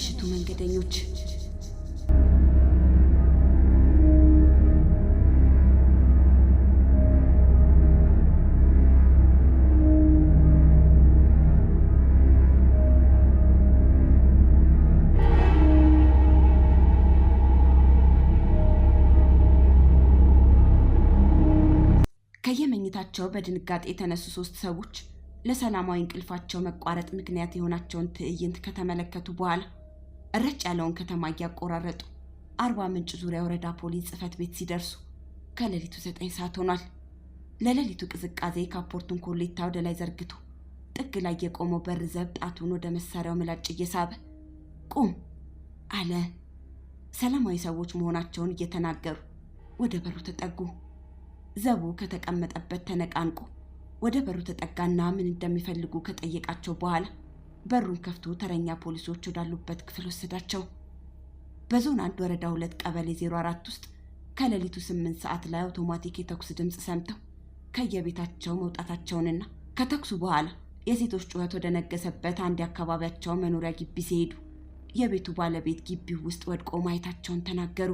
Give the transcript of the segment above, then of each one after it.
የምሽቱ መንገደኞች። ከየመኝታቸው በድንጋጤ የተነሱ 3 ሰዎች ለሰላማዊ እንቅልፋቸው መቋረጥ ምክንያት የሆናቸውን ትዕይንት ከተመለከቱ በኋላ እረጭ ያለውን ከተማ እያቆራረጡ አርባ ምንጭ ዙሪያ ወረዳ ፖሊስ ጽሕፈት ቤት ሲደርሱ ከሌሊቱ 9 ሰዓት ሆኗል። ለሌሊቱ ቅዝቃዜ ካፖርቱን ኮሌታ ወደ ላይ ዘርግቶ ጥግ ላይ የቆመው በር ዘብ ጣቱን ወደ መሳሪያው ምላጭ እየሳበ ቁም አለ። ሰላማዊ ሰዎች መሆናቸውን እየተናገሩ ወደ በሩ ተጠጉ። ዘቡ ከተቀመጠበት ተነቃንቆ ወደ በሩ ተጠጋና ምን እንደሚፈልጉ ከጠየቃቸው በኋላ በሩን ከፍቶ ተረኛ ፖሊሶች ወዳሉበት ክፍል ወሰዳቸው። በዞን 1 ወረዳ 2 ቀበሌ 04 ውስጥ ከሌሊቱ 8 ሰዓት ላይ አውቶማቲክ የተኩስ ድምጽ ሰምተው ከየቤታቸው መውጣታቸውንና ከተኩሱ በኋላ የሴቶች ጩኸት ወደ ነገሰበት አንድ የአካባቢያቸው መኖሪያ ግቢ ሲሄዱ የቤቱ ባለቤት ግቢው ውስጥ ወድቆ ማየታቸውን ተናገሩ።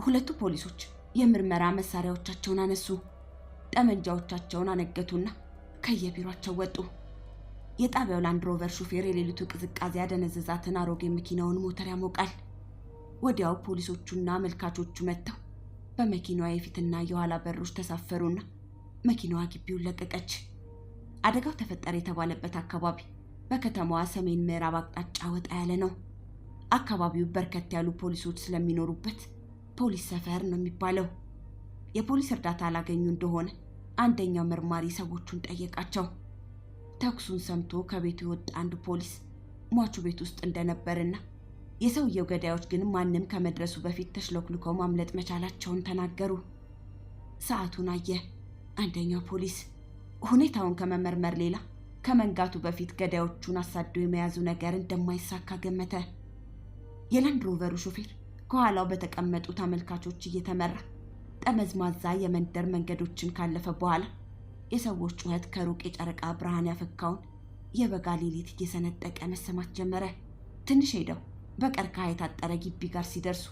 ሁለቱ ፖሊሶች የምርመራ መሳሪያዎቻቸውን አነሱ። ጠመንጃዎቻቸውን አነገቱና ከየቢሮአቸው ወጡ። የጣቢያው ላንድ ሮቨር ሹፌር የሌሊቱ ቅዝቃዜ ያደነዘዛትን አሮጌ መኪናውን ሞተር ያሞቃል። ወዲያው ፖሊሶቹና አመልካቾቹ መጥተው በመኪናዋ የፊትና የኋላ በሮች ተሳፈሩና መኪናዋ ግቢውን ለቀቀች። አደጋው ተፈጠረ የተባለበት አካባቢ በከተማዋ ሰሜን ምዕራብ አቅጣጫ ወጣ ያለ ነው። አካባቢው በርከት ያሉ ፖሊሶች ስለሚኖሩበት ፖሊስ ሰፈር ነው የሚባለው። የፖሊስ እርዳታ አላገኙ እንደሆነ አንደኛው መርማሪ ሰዎቹን ጠየቃቸው። ተኩሱን ሰምቶ ከቤቱ የወጣ አንድ ፖሊስ ሟቹ ቤት ውስጥ እንደነበርና የሰውየው ገዳዮች ግን ማንም ከመድረሱ በፊት ተሽሎክልከው ማምለጥ መቻላቸውን ተናገሩ። ሰዓቱን አየ አንደኛው ፖሊስ። ሁኔታውን ከመመርመር ሌላ ከመንጋቱ በፊት ገዳዮቹን አሳዶ የመያዙ ነገር እንደማይሳካ ገመተ። የላንድ ሮቨሩ ሹፌር ከኋላው በተቀመጡ ተመልካቾች እየተመራ ጠመዝማዛ የመንደር መንገዶችን ካለፈ በኋላ የሰዎች ጩኸት ከሩቅ የጨረቃ ብርሃን ያፈካውን የበጋ ሌሊት እየሰነጠቀ መሰማት ጀመረ። ትንሽ ሄደው በቀርከሃ የታጠረ ግቢ ጋር ሲደርሱ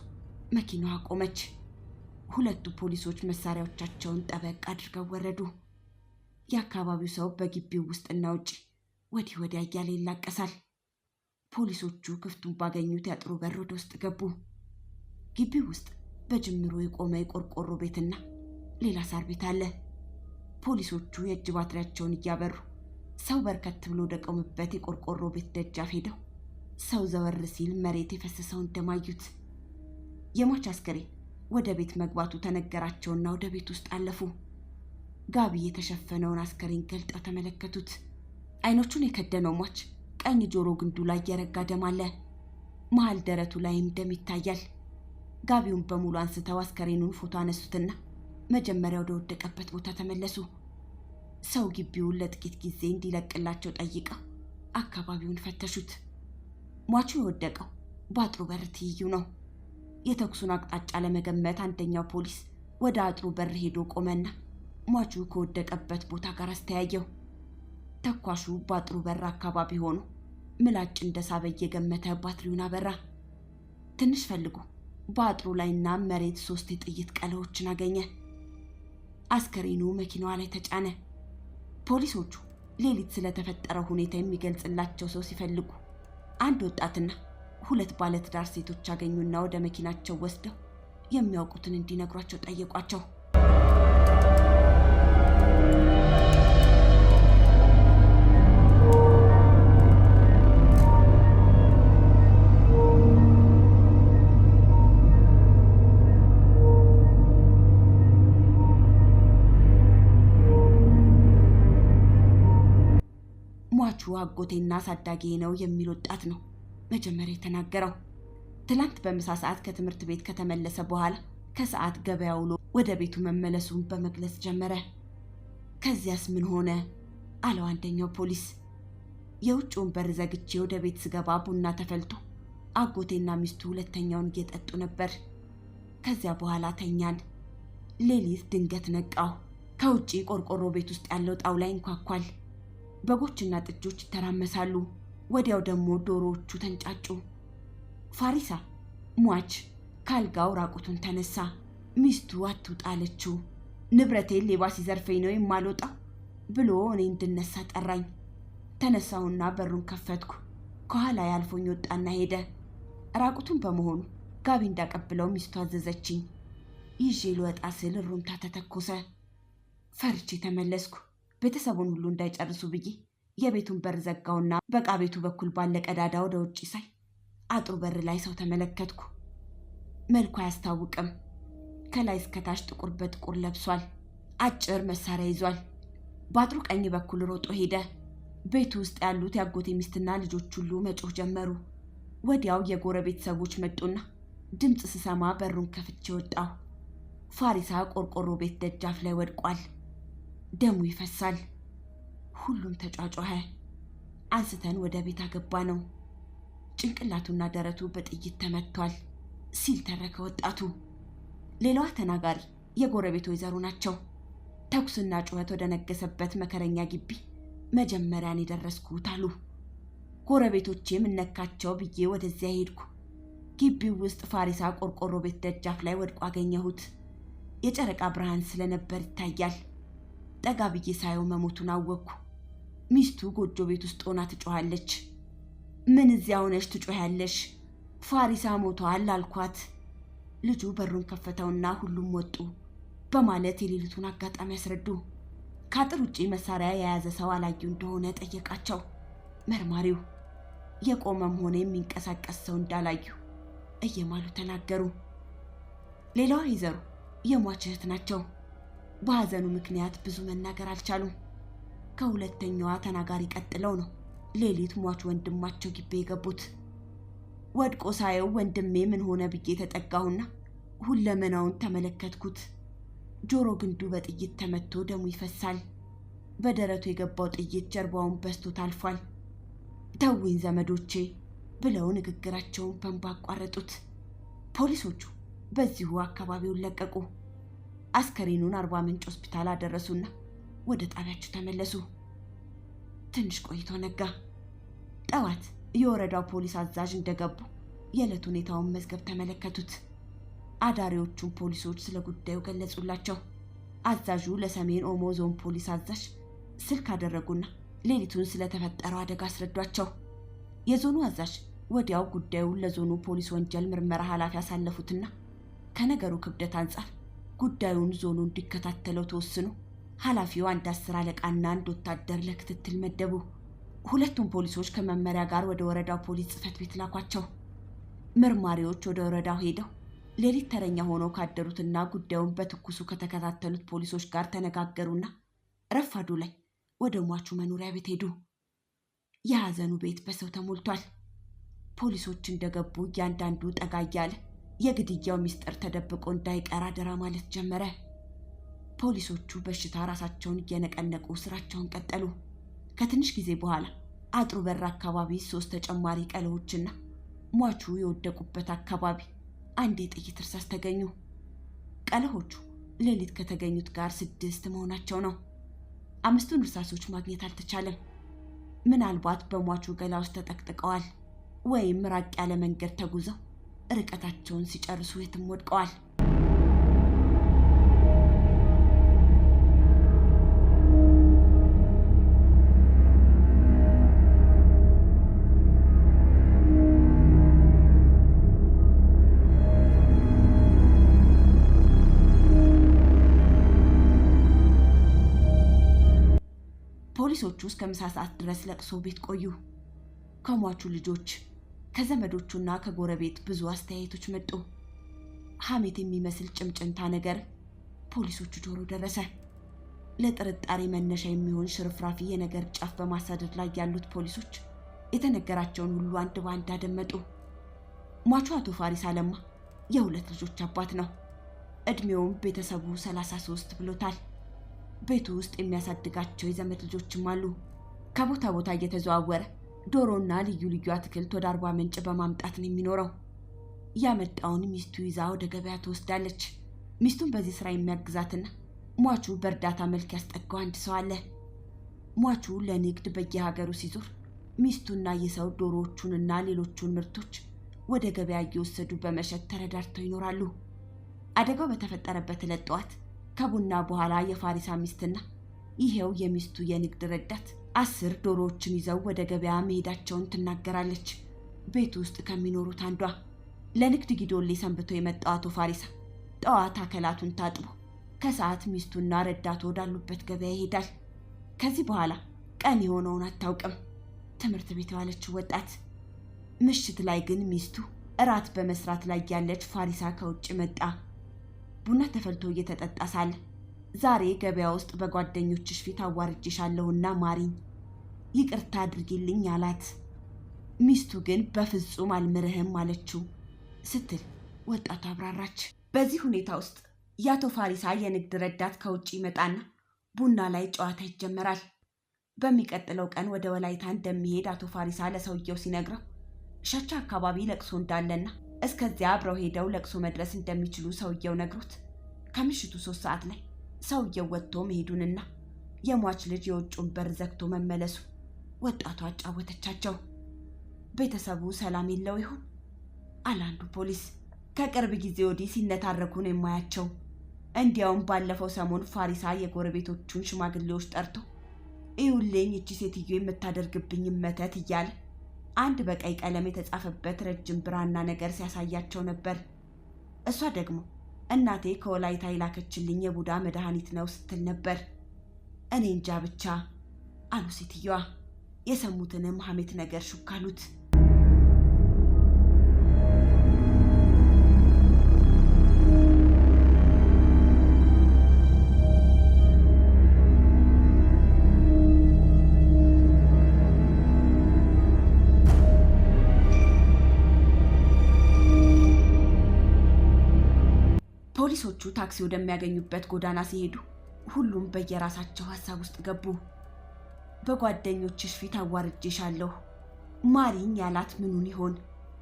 መኪናዋ ቆመች። ሁለቱ ፖሊሶች መሳሪያዎቻቸውን ጠበቅ አድርገው ወረዱ። የአካባቢው ሰው በግቢው ውስጥና ውጪ ወዲህ ወዲያ እያለ ይላቀሳል። ፖሊሶቹ ክፍቱን ባገኙት ያጥሩ በር ወደ ውስጥ ገቡ። ግቢው ውስጥ በጅምሩ የቆመ የቆርቆሮ ቤትና ሌላ ሳር ቤት አለ። ፖሊሶቹ የእጅ ባትሪያቸውን እያበሩ ሰው በርከት ብሎ ወደ ቆመበት የቆርቆሮ ቤት ደጃፍ ሄደው ሰው ዘወር ሲል መሬት የፈሰሰውን ደም አዩት። የሟች አስከሬን ወደ ቤት መግባቱ ተነገራቸውና ወደ ቤት ውስጥ አለፉ። ጋቢ የተሸፈነውን አስከሬን ገልጠው ተመለከቱት። አይኖቹን የከደነው ሟች ቀኝ ጆሮ ግንዱ ላይ የረጋ ደም አለ። መሃል ደረቱ ላይም ደም ይታያል። ጋቢውን በሙሉ አንስተው አስከሬኑን ፎቶ አነሱትና መጀመሪያ ወደ ወደቀበት ቦታ ተመለሱ። ሰው ግቢውን ለጥቂት ጊዜ እንዲለቅላቸው ጠይቀው አካባቢውን ፈተሹት። ሟቹ የወደቀው በአጥሩ በር ትይዩ ነው። የተኩሱን አቅጣጫ ለመገመት አንደኛው ፖሊስ ወደ አጥሩ በር ሄዶ ቆመና ሟቹ ከወደቀበት ቦታ ጋር አስተያየው። ተኳሹ በአጥሩ በር አካባቢ ሆኖ ምላጭ እንደሳበ እየገመተ ባትሪውን አበራ። ትንሽ ፈልጎ በአጥሩ ላይና መሬት 3 የጥይት ቀለዎችን አገኘ። አስከሬኑ መኪናዋ ላይ ተጫነ። ፖሊሶቹ ሌሊት ስለተፈጠረው ሁኔታ የሚገልጽላቸው ሰው ሲፈልጉ አንድ ወጣትና 2 ባለትዳር ሴቶች አገኙና ወደ መኪናቸው ወስደው የሚያውቁትን እንዲነግሯቸው ጠየቋቸው። ሟቹ አጎቴና አሳዳጊ ነው የሚል ወጣት ነው መጀመሪያ የተናገረው። ትላንት በምሳ ሰዓት ከትምህርት ቤት ከተመለሰ በኋላ ከሰዓት ገበያ ውሎ ወደ ቤቱ መመለሱን በመግለጽ ጀመረ። ከዚያስ ምን ሆነ? አለው አንደኛው ፖሊስ። የውጭውን በር ዘግቼ ወደ ቤት ስገባ ቡና ተፈልቶ አጎቴና ሚስቱ ሁለተኛውን እየጠጡ ነበር። ከዚያ በኋላ ተኛን። ሌሊት ድንገት ነቃው። ከውጪ ቆርቆሮ ቤት ውስጥ ያለው ጣውላ ይንኳኳል። በጎችና ጥጆች ይተራመሳሉ። ወዲያው ደግሞ ዶሮዎቹ ተንጫጩ። ፋሪሳ ሟች ካልጋው ራቁቱን ተነሳ። ሚስቱ አትውጣ አለችው። ንብረቴን ሌባ ሲዘርፈኝ ነው የማልወጣው ብሎ እኔ እንድነሳ ጠራኝ። ተነሳሁና በሩን ከፈትኩ። ከኋላ ያልፎኝ ወጣና ሄደ። ራቁቱን በመሆኑ ጋቢ እንዳቀብለው ሚስቱ አዘዘችኝ። ይዤ ልወጣ ስል ሩምታ ተተኮሰ። ፈርቼ ተመለስኩ። ቤተሰቡን ሁሉ እንዳይጨርሱ ብዬ የቤቱን በር ዘጋውና በቃ ቤቱ በኩል ባለ ቀዳዳ ወደ ውጪ ሳይ አጥሩ በር ላይ ሰው ተመለከትኩ። መልኩ አያስታውቅም። ከላይ እስከታች ጥቁር በጥቁር ለብሷል። አጭር መሳሪያ ይዟል። በአጥሩ ቀኝ በኩል ሮጦ ሄደ። ቤቱ ውስጥ ያሉት ያጎቴ ሚስትና ልጆች ሁሉ መጮህ ጀመሩ። ወዲያው የጎረቤት ሰዎች መጡና ድምፅ ስሰማ በሩን ከፍቼ ወጣሁ። ፋሪሳ ቆርቆሮ ቤት ደጃፍ ላይ ወድቋል። ደሙ ይፈሳል። ሁሉም ተጫጫኸ። አንስተን ወደ ቤት አገባ ነው። ጭንቅላቱና ደረቱ በጥይት ተመቷል ሲል ተረከ ወጣቱ። ሌላዋ ተናጋሪ የጎረቤት ወይዘሮ ናቸው። ተኩስና ጩኸት ወደ ነገሰበት መከረኛ ግቢ መጀመሪያን የደረስኩት አሉ። ጎረቤቶቼም እነካቸው ብዬ ወደዚያ ሄድኩ። ግቢው ውስጥ ፋሪሳ ቆርቆሮ ቤት ደጃፍ ላይ ወድቆ አገኘሁት። የጨረቃ ብርሃን ስለነበር ይታያል። ጠጋ ብዬ ሳየው መሞቱን አወቅኩ። ሚስቱ ጎጆ ቤት ውስጥ ሆና ትጮኻለች። ምን እዚያ ሆነሽ ትጮኻለሽ? ፋሪሳ ሞቷል አልኳት። ልጁ በሩን ከፈተውና ሁሉም ወጡ በማለት የሌሊቱን አጋጣሚ ያስረዱ። ከአጥር ውጪ መሳሪያ የያዘ ሰው አላዩ እንደሆነ ጠየቃቸው መርማሪው። የቆመም ሆነ የሚንቀሳቀስ ሰው እንዳላዩ እየማሉ ተናገሩ። ሌላዋ ወይዘሮ የሟች እህት ናቸው። በሐዘኑ ምክንያት ብዙ መናገር አልቻሉም። ከሁለተኛዋ ተናጋሪ ቀጥለው ነው ሌሊት ሟች ወንድማቸው ግቢ የገቡት። ወድቆ ሳየው ወንድሜ ምን ሆነ ብዬ ተጠጋሁና ሁለመናውን ተመለከትኩት። ጆሮ ግንዱ በጥይት ተመቶ ደሙ ይፈሳል። በደረቱ የገባው ጥይት ጀርባውን በስቶ ታልፏል። ተውኝ ዘመዶቼ ብለው ንግግራቸውን በእንባ አቋረጡት። ፖሊሶቹ በዚሁ አካባቢውን ለቀቁ። አስከሬኑን አርባ ምንጭ ሆስፒታል አደረሱና ወደ ጣቢያቸው ተመለሱ። ትንሽ ቆይቶ ነጋ። ጠዋት የወረዳው ፖሊስ አዛዥ እንደገቡ የዕለት ሁኔታውን መዝገብ ተመለከቱት። አዳሪዎቹን ፖሊሶች ስለ ጉዳዩ ገለጹላቸው። አዛዡ ለሰሜን ኦሞ ዞን ፖሊስ አዛዥ ስልክ አደረጉና ሌሊቱን ስለተፈጠረው አደጋ አስረዷቸው። የዞኑ አዛዥ ወዲያው ጉዳዩን ለዞኑ ፖሊስ ወንጀል ምርመራ ኃላፊ ያሳለፉትና ከነገሩ ክብደት አንጻር ጉዳዩን ዞኑ እንዲከታተለው ተወስኖ ኃላፊው አንድ 10 አለቃና አንድ ወታደር ለክትትል መደቡ። ሁለቱም ፖሊሶች ከመመሪያ ጋር ወደ ወረዳው ፖሊስ ጽሕፈት ቤት ላኳቸው። መርማሪዎች ወደ ወረዳው ሄደው ሌሊት ተረኛ ሆነው ካደሩትና ጉዳዩን በትኩሱ ከተከታተሉት ፖሊሶች ጋር ተነጋገሩና ረፋዱ ላይ ወደ ሟቹ መኖሪያ ቤት ሄዱ። የሐዘኑ ቤት በሰው ተሞልቷል። ፖሊሶች እንደገቡ እያንዳንዱ ጠጋ እያለ የግድያው ሚስጥር ተደብቆ እንዳይቀር አደራ ማለት ጀመረ። ፖሊሶቹ በሽታ ራሳቸውን እየነቀነቁ ስራቸውን ቀጠሉ። ከትንሽ ጊዜ በኋላ አጥሩ በር አካባቢ 3 ተጨማሪ ቀለዎችና ሟቹ የወደቁበት አካባቢ አንድ የጥይት እርሳስ ተገኙ። ቀለዎቹ ሌሊት ከተገኙት ጋር 6 መሆናቸው ነው። 5ቱን እርሳሶች ማግኘት አልተቻለም። ምናልባት በሟቹ ገላ ውስጥ ተጠቅጥቀዋል ወይም ራቅ ያለ መንገድ ተጉዘው ርቀታቸውን ሲጨርሱ የትም ወድቀዋል። ፖሊሶቹ እስከ ምሳ ሰዓት ድረስ ለቅሶ ቤት ቆዩ። ከሟቹ ልጆች ከዘመዶቹና ከጎረቤት ብዙ አስተያየቶች መጡ። ሐሜት የሚመስል ጭምጭምታ ነገር ፖሊሶቹ ጆሮ ደረሰ። ለጥርጣሬ መነሻ የሚሆን ሽርፍራፊ የነገር ጫፍ በማሳደድ ላይ ያሉት ፖሊሶች የተነገራቸውን ሁሉ አንድ ባንድ አደመጡ። ሟቹ አቶ ፋሪሳ ለማ የ2 ልጆች አባት ነው። እድሜውም ቤተሰቡ 33 ብሎታል። ቤቱ ውስጥ የሚያሳድጋቸው የዘመድ ልጆችም አሉ። ከቦታ ቦታ እየተዘዋወረ ዶሮና ልዩ ልዩ አትክልት ወደ አርባ ምንጭ በማምጣት ነው የሚኖረው። ያመጣውን ሚስቱ ይዛ ወደ ገበያ ትወስዳለች። ሚስቱን በዚህ ስራ የሚያግዛትና ሟቹ በእርዳታ መልክ ያስጠጋው አንድ ሰው አለ። ሟቹ ለንግድ በየሀገሩ ሲዞር ሚስቱና የሰው ዶሮዎቹንና ሌሎቹን ምርቶች ወደ ገበያ እየወሰዱ በመሸጥ ተረዳድተው ይኖራሉ። አደጋው በተፈጠረበት ዕለት ጠዋት ከቡና በኋላ የፋሪሳ ሚስትና ይሄው የሚስቱ የንግድ ረዳት 10 ዶሮዎችን ይዘው ወደ ገበያ መሄዳቸውን ትናገራለች። ቤት ውስጥ ከሚኖሩት አንዷ ለንግድ ጊዶሌ ሰንብቶ የመጣው አቶ ፋሪሳ ጠዋት አካላቱን ታጥቦ ከሰዓት ሚስቱና ረዳቱ ወዳሉበት ገበያ ይሄዳል። ከዚህ በኋላ ቀን የሆነውን አታውቅም። ትምህርት ቤት የዋለችው ወጣት ምሽት ላይ ግን ሚስቱ እራት በመስራት ላይ ያለች ፋሪሳ ከውጭ መጣ። ቡና ተፈልቶ እየተጠጣ ሳለ ዛሬ ገበያ ውስጥ በጓደኞችሽ ፊት አዋርጄሻለሁና ማሪኝ፣ ይቅርታ አድርጊልኝ አላት። ሚስቱ ግን በፍጹም አልምርህም አለችው ስትል ወጣቱ አብራራች። በዚህ ሁኔታ ውስጥ የአቶ ፋሪሳ የንግድ ረዳት ከውጭ ይመጣና ቡና ላይ ጨዋታ ይጀመራል። በሚቀጥለው ቀን ወደ ወላይታ እንደሚሄድ አቶ ፋሪሳ ለሰውየው ሲነግረው ሸቻ አካባቢ ለቅሶ እንዳለና እስከዚያ አብረው ሄደው ለቅሶ መድረስ እንደሚችሉ ሰውየው ነግሮት ከምሽቱ 3 ሰዓት ላይ ሰውየው ወጥቶ መሄዱንና የሟች ልጅ የውጭውን በር ዘግቶ መመለሱ ወጣቷ አጫወተቻቸው። ቤተሰቡ ሰላም የለው ይሆን አለ አንዱ ፖሊስ። ከቅርብ ጊዜ ወዲህ ሲነታረኩ ነው የማያቸው። እንዲያውም ባለፈው ሰሞን ፋሪሳ የጎረቤቶቹን ሽማግሌዎች ጠርቶ ይውልኝ እቺ ሴትዮ የምታደርግብኝ መተት እያለ አንድ በቀይ ቀለም የተጻፈበት ረጅም ብራና ነገር ሲያሳያቸው ነበር። እሷ ደግሞ እናቴ ከወላይታ ይላከችልኝ የቡዳ መድኃኒት ነው ስትል ነበር። እኔ እንጃ ብቻ አሉ ሴትዮዋ። የሰሙትንም ሐሜት ነገር ሹካሉት። ፖሊሶቹ ታክሲ ወደሚያገኙበት ጎዳና ሲሄዱ ሁሉም በየራሳቸው ሐሳብ ውስጥ ገቡ። በጓደኞችሽ ፊት አዋርጄሻለሁ ማሪኝ ያላት ምኑን ይሆን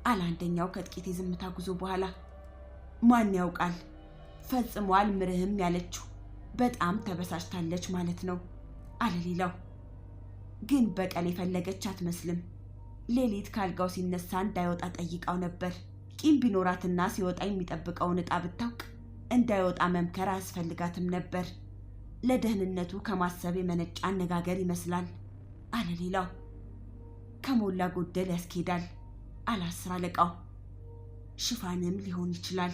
አለ አንደኛው ከጥቂት የዝምታ ጉዞ በኋላ። ማን ያውቃል፣ ፈጽሞ አልምርህም ያለችው በጣም ተበሳጭታለች ማለት ነው አለ ሌላው። ግን በቀል የፈለገች አትመስልም። ሌሊት ካልጋው ሲነሳ እንዳይወጣ ጠይቃው ነበር። ቂም ቢኖራትና ሲወጣ የሚጠብቀውን ዕጣ ብታውቅ እንዳይወጣ መምከር አያስፈልጋትም ነበር። ለደህንነቱ ከማሰብ የመነጫ አነጋገር ይመስላል አለ ሌላው። ከሞላ ጎደል ያስኬዳል አለ 10 አለቃው። ሽፋንም ሊሆን ይችላል።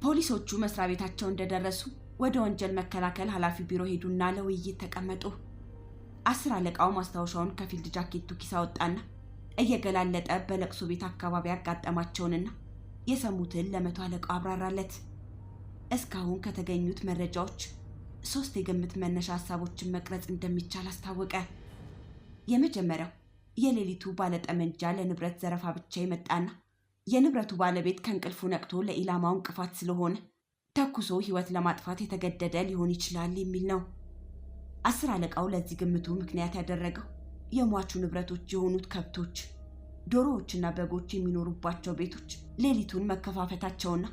ፖሊሶቹ መስሪያ ቤታቸው እንደደረሱ ወደ ወንጀል መከላከል ኃላፊ ቢሮ ሄዱና ለውይይት ተቀመጡ። 10 አለቃው ማስታወሻውን ከፊልድ ጃኬቱ ኪስ አወጣና እየገላለጠ በለቅሶ ቤት አካባቢ ያጋጠማቸውንና የሰሙትን ለመቶ አለቃው አብራራለት። እስካሁን ከተገኙት መረጃዎች 3 የግምት መነሻ ሐሳቦችን መቅረጽ እንደሚቻል አስታወቀ። የመጀመሪያው የሌሊቱ ባለጠመንጃ ለንብረት ዘረፋ ብቻ የመጣና የንብረቱ ባለቤት ከእንቅልፉ ነቅቶ ለኢላማው እንቅፋት ስለሆነ ተኩሶ ሕይወት ለማጥፋት የተገደደ ሊሆን ይችላል የሚል ነው። 10 አለቃው ለዚህ ግምቱ ምክንያት ያደረገው የሟቹ ንብረቶች የሆኑት ከብቶች፣ ዶሮዎችና በጎች የሚኖሩባቸው ቤቶች ሌሊቱን መከፋፈታቸውና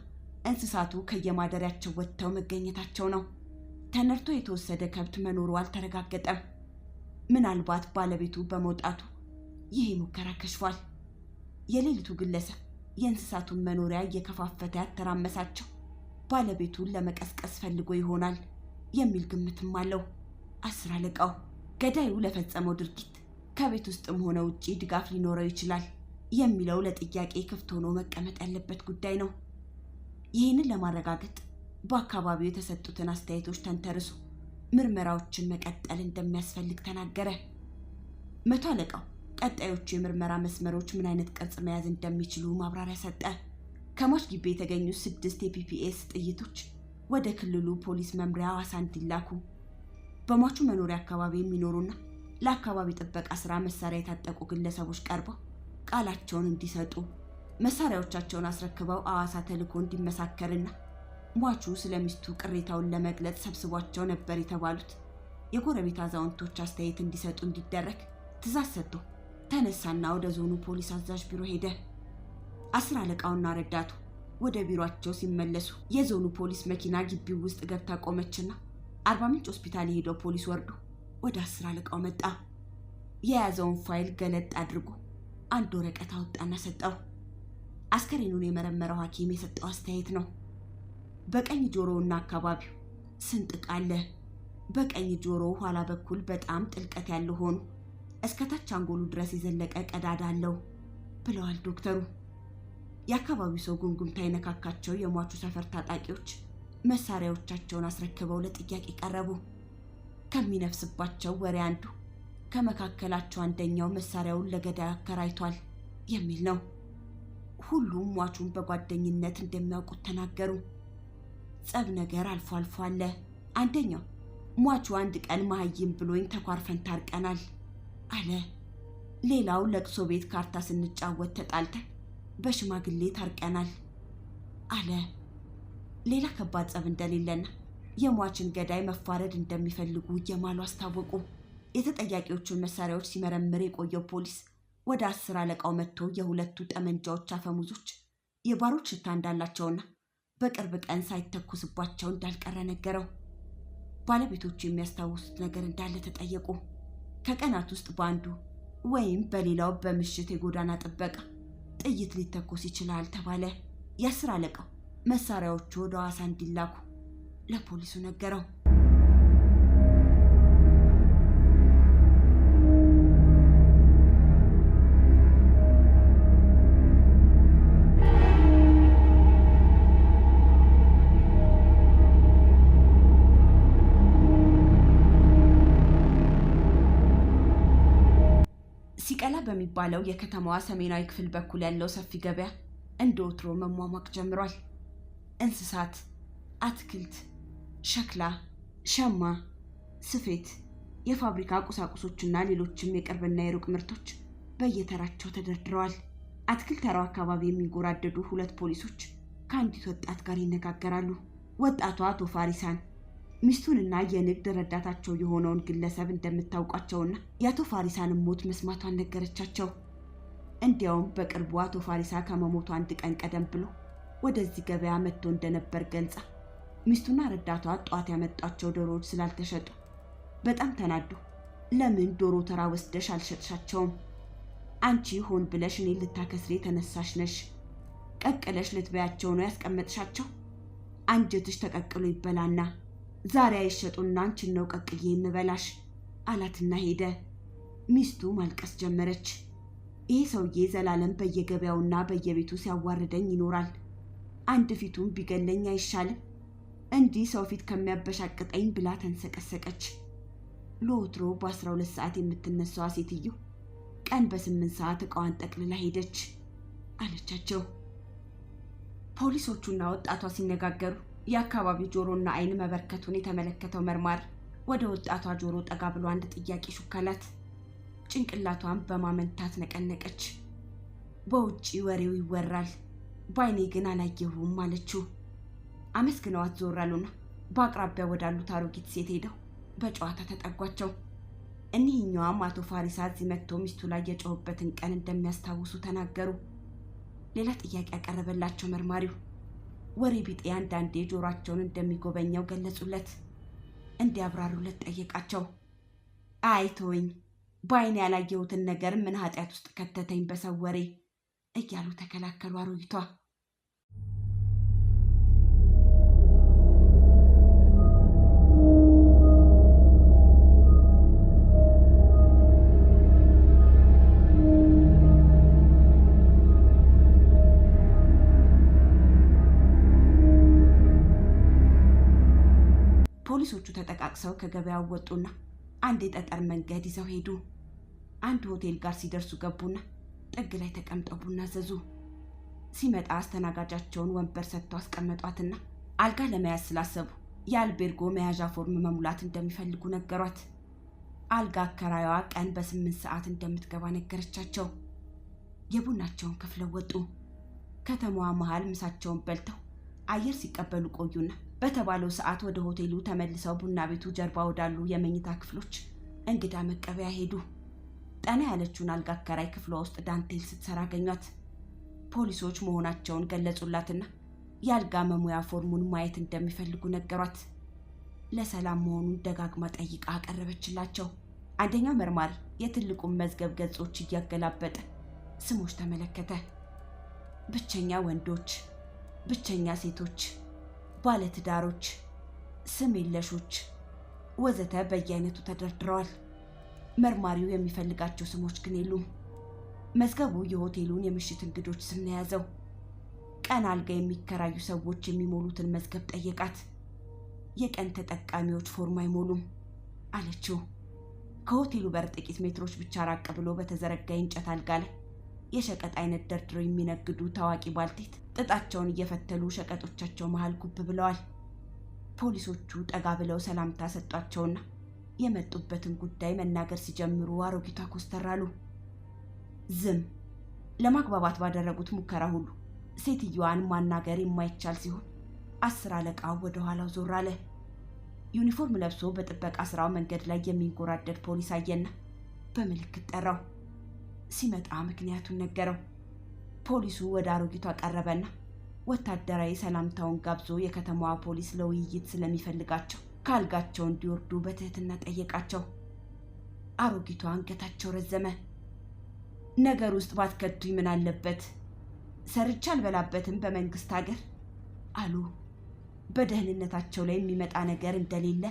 እንስሳቱ ከየማደሪያቸው ወጥተው መገኘታቸው ነው። ተነርቶ የተወሰደ ከብት መኖሩ አልተረጋገጠም። ምናልባት ባለቤቱ በመውጣቱ ይህ ሙከራ ከሽፏል። የሌሊቱ ግለሰብ የእንስሳቱን መኖሪያ እየከፋፈተ ያተራመሳቸው ባለቤቱን ለመቀስቀስ ፈልጎ ይሆናል የሚል ግምትም አለው 10 አለቃው። ገዳዩ ለፈጸመው ድርጊት ከቤት ውስጥም ሆነ ውጪ ድጋፍ ሊኖረው ይችላል የሚለው ለጥያቄ ክፍት ሆኖ መቀመጥ ያለበት ጉዳይ ነው። ይህንን ለማረጋገጥ በአካባቢው የተሰጡትን አስተያየቶች ተንተርሶ ምርመራዎችን መቀጠል እንደሚያስፈልግ ተናገረ። መቶ አለቃው ቀጣዮቹ የምርመራ መስመሮች ምን አይነት ቅርጽ መያዝ እንደሚችሉ ማብራሪያ ሰጠ። ከሟች ግቢ የተገኙ 6 የፒፒኤስ ጥይቶች ወደ ክልሉ ፖሊስ መምሪያ ሐዋሳ እንዲላኩ በሟቹ መኖሪያ አካባቢ የሚኖሩና ለአካባቢ ጥበቃ ስራ መሳሪያ የታጠቁ ግለሰቦች ቀርበው ቃላቸውን እንዲሰጡ መሳሪያዎቻቸውን አስረክበው ሐዋሳ ተልኮ እንዲመሳከርና ሟቹ ስለሚስቱ ቅሬታውን ለመግለጽ ሰብስቧቸው ነበር የተባሉት የጎረቤት አዛውንቶች አስተያየት እንዲሰጡ እንዲደረግ ትዕዛዝ ሰጥቶ ተነሳና ወደ ዞኑ ፖሊስ አዛዥ ቢሮ ሄደ። 10 አለቃውና ረዳቱ ወደ ቢሮአቸው ሲመለሱ የዞኑ ፖሊስ መኪና ግቢው ውስጥ ገብታ ቆመችና አርባ ምንጭ ሆስፒታል የሄደው ፖሊስ ወርዶ ወደ 10 አለቃው መጣ። የያዘውን ፋይል ገለጥ አድርጎ አንድ ወረቀት አወጣና ሰጠው። አስከሬኑን የመረመረው ሐኪም የሰጠው አስተያየት ነው። በቀኝ ጆሮውና አካባቢው ስንጥቅ አለ። በቀኝ ጆሮው ኋላ በኩል በጣም ጥልቀት ያለው ሆኖ እስከታች አንጎሉ ድረስ የዘለቀ ቀዳዳ አለው ብለዋል ዶክተሩ። የአካባቢው ሰው ጉምጉምታ የነካካቸው የሟቹ ሰፈር ታጣቂዎች መሳሪያዎቻቸውን አስረክበው ለጥያቄ ቀረቡ። ከሚነፍስባቸው ወሬ አንዱ ከመካከላቸው አንደኛው መሳሪያውን ለገዳይ አከራይቷል የሚል ነው። ሁሉም ሟቹን በጓደኝነት እንደሚያውቁት ተናገሩ። ጸብ ነገር አልፎ አልፎ አለ። አንደኛው ሟቹ አንድ ቀን መሀይም ብሎኝ ተኳርፈን ታርቀናል አለ። ሌላው ለቅሶ ቤት ካርታ ስንጫወት ተጣልተን በሽማግሌ ታርቀናል አለ። ሌላ ከባድ ጸብ እንደሌለና የሟችን ገዳይ መፋረድ እንደሚፈልጉ እየማሉ አስታወቁ። የተጠያቂዎቹን መሳሪያዎች ሲመረምር የቆየው ፖሊስ ወደ 10 አለቃው መጥቶ የሁለቱ ጠመንጃዎች አፈሙዞች የባሩድ ሽታ እንዳላቸውና በቅርብ ቀን ሳይተኩስባቸው እንዳልቀረ ነገረው። ባለቤቶቹ የሚያስታውሱት ነገር እንዳለ ተጠየቁ። ከቀናት ውስጥ በአንዱ ወይም በሌላው በምሽት የጎዳና ጥበቃ ጥይት ሊተኮስ ይችላል ተባለ። የ10 አለቃው መሳሪያዎቹ ወደ ሐዋሳ እንዲላኩ ለፖሊሱ ነገረው። ሲቀላ በሚባለው የከተማዋ ሰሜናዊ ክፍል በኩል ያለው ሰፊ ገበያ እንደ ወትሮ መሟሟቅ ጀምሯል። እንስሳት፣ አትክልት፣ ሸክላ፣ ሸማ፣ ስፌት፣ የፋብሪካ ቁሳቁሶችና ሌሎችም የቅርብና የሩቅ ምርቶች በየተራቸው ተደርድረዋል። አትክልት ተራው አካባቢ የሚጎራደዱ 2 ፖሊሶች ከአንዲት ወጣት ጋር ይነጋገራሉ። ወጣቷ አቶ ፋሪሳን ሚስቱንና የንግድ ረዳታቸው የሆነውን ግለሰብ እንደምታውቋቸውና የአቶ ፋሪሳንን ሞት መስማቷን ነገረቻቸው። እንዲያውም በቅርቡ አቶ ፋሪሳ ከመሞቱ አንድ ቀን ቀደም ብሎ ወደዚህ ገበያ መጥቶ እንደነበር ገልጻ ሚስቱና ረዳቷ ጧት ያመጣቸው ዶሮዎች ስላልተሸጡ በጣም ተናዶ ለምን ዶሮ ተራ ወስደሽ አልሸጥሻቸውም? አንቺ ሆን ብለሽ እኔ ልታከስሪ ተነሳሽ ነሽ። ቀቅለሽ ልትበያቸው ነው ያስቀመጥሻቸው። አንጀትሽ ተቀቅሎ ይበላና ዛሬ አይሸጡና አንቺን ነው ቀቅዬ የምበላሽ አላትና ሄደ። ሚስቱ ማልቀስ ጀመረች። ይህ ሰውዬ ዘላለም በየገበያውና በየቤቱ ሲያዋርደኝ ይኖራል። አንድ ፊቱን ቢገለኝ አይሻልም? እንዲህ ሰው ፊት ከሚያበሻቅጠኝ ብላ ተንሰቀሰቀች። ለወትሮ በ12 ሰዓት የምትነሳዋ ሴትዮ ቀን በ8 ሰዓት እቃዋን ጠቅልላ ሄደች አለቻቸው። ፖሊሶቹና ወጣቷ ሲነጋገሩ የአካባቢው ጆሮና አይን መበርከቱን የተመለከተው መርማር ወደ ወጣቷ ጆሮ ጠጋ ብሎ አንድ ጥያቄ ሹካላት። ጭንቅላቷን በማመንታት ነቀነቀች። በውጪ ወሬው ይወራል፣ ባይኔ ግን አላየሁም አለችው። አመስግነዋት ዞር አሉና በአቅራቢያ ወዳሉት አሮጊት ሴት ሄደው በጨዋታ ተጠጓቸው። እኒህኛዋም አቶ ፋሪሳ እዚህ መጥቶ ሚስቱ ላይ የጮህበትን ቀን እንደሚያስታውሱ ተናገሩ። ሌላ ጥያቄ ያቀረበላቸው መርማሪው ወሬ ቢጤ አንዳንዴ ጆሯቸውን እንደሚጎበኘው ገለጹለት። እንዲያብራሩለት ጠየቃቸው። አይቶኝ ባይኔ ያላየሁትን ነገር ምን ኃጢአት ውስጥ ከተተኝ በሰው ወሬ እያሉ ተከላከሉ አሮጊቷ። ፖሊሶቹ ተጠቃቅሰው ከገበያው ወጡና አንድ የጠጠር መንገድ ይዘው ሄዱ። አንድ ሆቴል ጋር ሲደርሱ ገቡና ጥግ ላይ ተቀምጠው ቡና አዘዙ። ሲመጣ አስተናጋጃቸውን ወንበር ሰጥተው አስቀመጧትና አልጋ ለመያዝ ስላሰቡ የአልቤርጎ መያዣ ፎርም መሙላት እንደሚፈልጉ ነገሯት። አልጋ አከራዩዋ ቀን በ8 ሰዓት እንደምትገባ ነገረቻቸው። የቡናቸውን ከፍለው ወጡ። ከተማዋ መሃል ምሳቸውን በልተው አየር ሲቀበሉ ቆዩና በተባለው ሰዓት ወደ ሆቴሉ ተመልሰው ቡና ቤቱ ጀርባ ወዳሉ የመኝታ ክፍሎች እንግዳ መቀበያ ሄዱ። ጠና ያለችውን አልጋ አከራይ ክፍሏ ውስጥ ዳንቴል ስትሰራ አገኟት። ፖሊሶች መሆናቸውን ገለጹላትና የአልጋ መሙያ ፎርሙን ማየት እንደሚፈልጉ ነገሯት። ለሰላም መሆኑን ደጋግማ ጠይቃ አቀረበችላቸው። አንደኛው መርማሪ የትልቁን መዝገብ ገጾች እያገላበጠ ስሞች ተመለከተ። ብቸኛ ወንዶች፣ ብቸኛ ሴቶች፣ ባለትዳሮች፣ ስም የለሾች ወዘተ በየአይነቱ ተደርድረዋል። መርማሪው የሚፈልጋቸው ስሞች ግን የሉም። መዝገቡ የሆቴሉን የምሽት እንግዶች ስም ነው የያዘው። ቀን አልጋ የሚከራዩ ሰዎች የሚሞሉትን መዝገብ ጠየቃት። የቀን ተጠቃሚዎች ፎርም አይሞሉም አለችው። ከሆቴሉ በር ጥቂት ሜትሮች ብቻ ራቅ ብሎ በተዘረጋ የእንጨት አልጋ ላይ የሸቀጥ አይነት ደርድረው የሚነግዱ ታዋቂ ባልቴት ጥጣቸውን እየፈተሉ ሸቀጦቻቸው መሃል ጉብ ብለዋል። ፖሊሶቹ ጠጋ ብለው ሰላምታ ሰጧቸውና የመጡበትን ጉዳይ መናገር ሲጀምሩ አሮጊቷ ኮስተራሉ። ዝም ለማግባባት ባደረጉት ሙከራ ሁሉ ሴትዮዋን ማናገር የማይቻል ሲሆን 10 አለቃው ወደ ኋላው ዞር አለ። ዩኒፎርም ለብሶ በጥበቃ ስራው መንገድ ላይ የሚንጎራደድ ፖሊስ አየና በምልክት ጠራው። ሲመጣ ምክንያቱን ነገረው። ፖሊሱ ወደ አሮጊቷ ቀረበና ወታደራዊ ሰላምታውን ጋብዞ የከተማዋ ፖሊስ ለውይይት ስለሚፈልጋቸው ካልጋቸው እንዲወርዱ በትህትና ጠየቃቸው። አሮጊቷ አንገታቸው ረዘመ። ነገር ውስጥ ባትከቱኝ ምን አለበት? ሰርቻ አልበላበትም በመንግስት ሀገር አሉ። በደህንነታቸው ላይ የሚመጣ ነገር እንደሌለ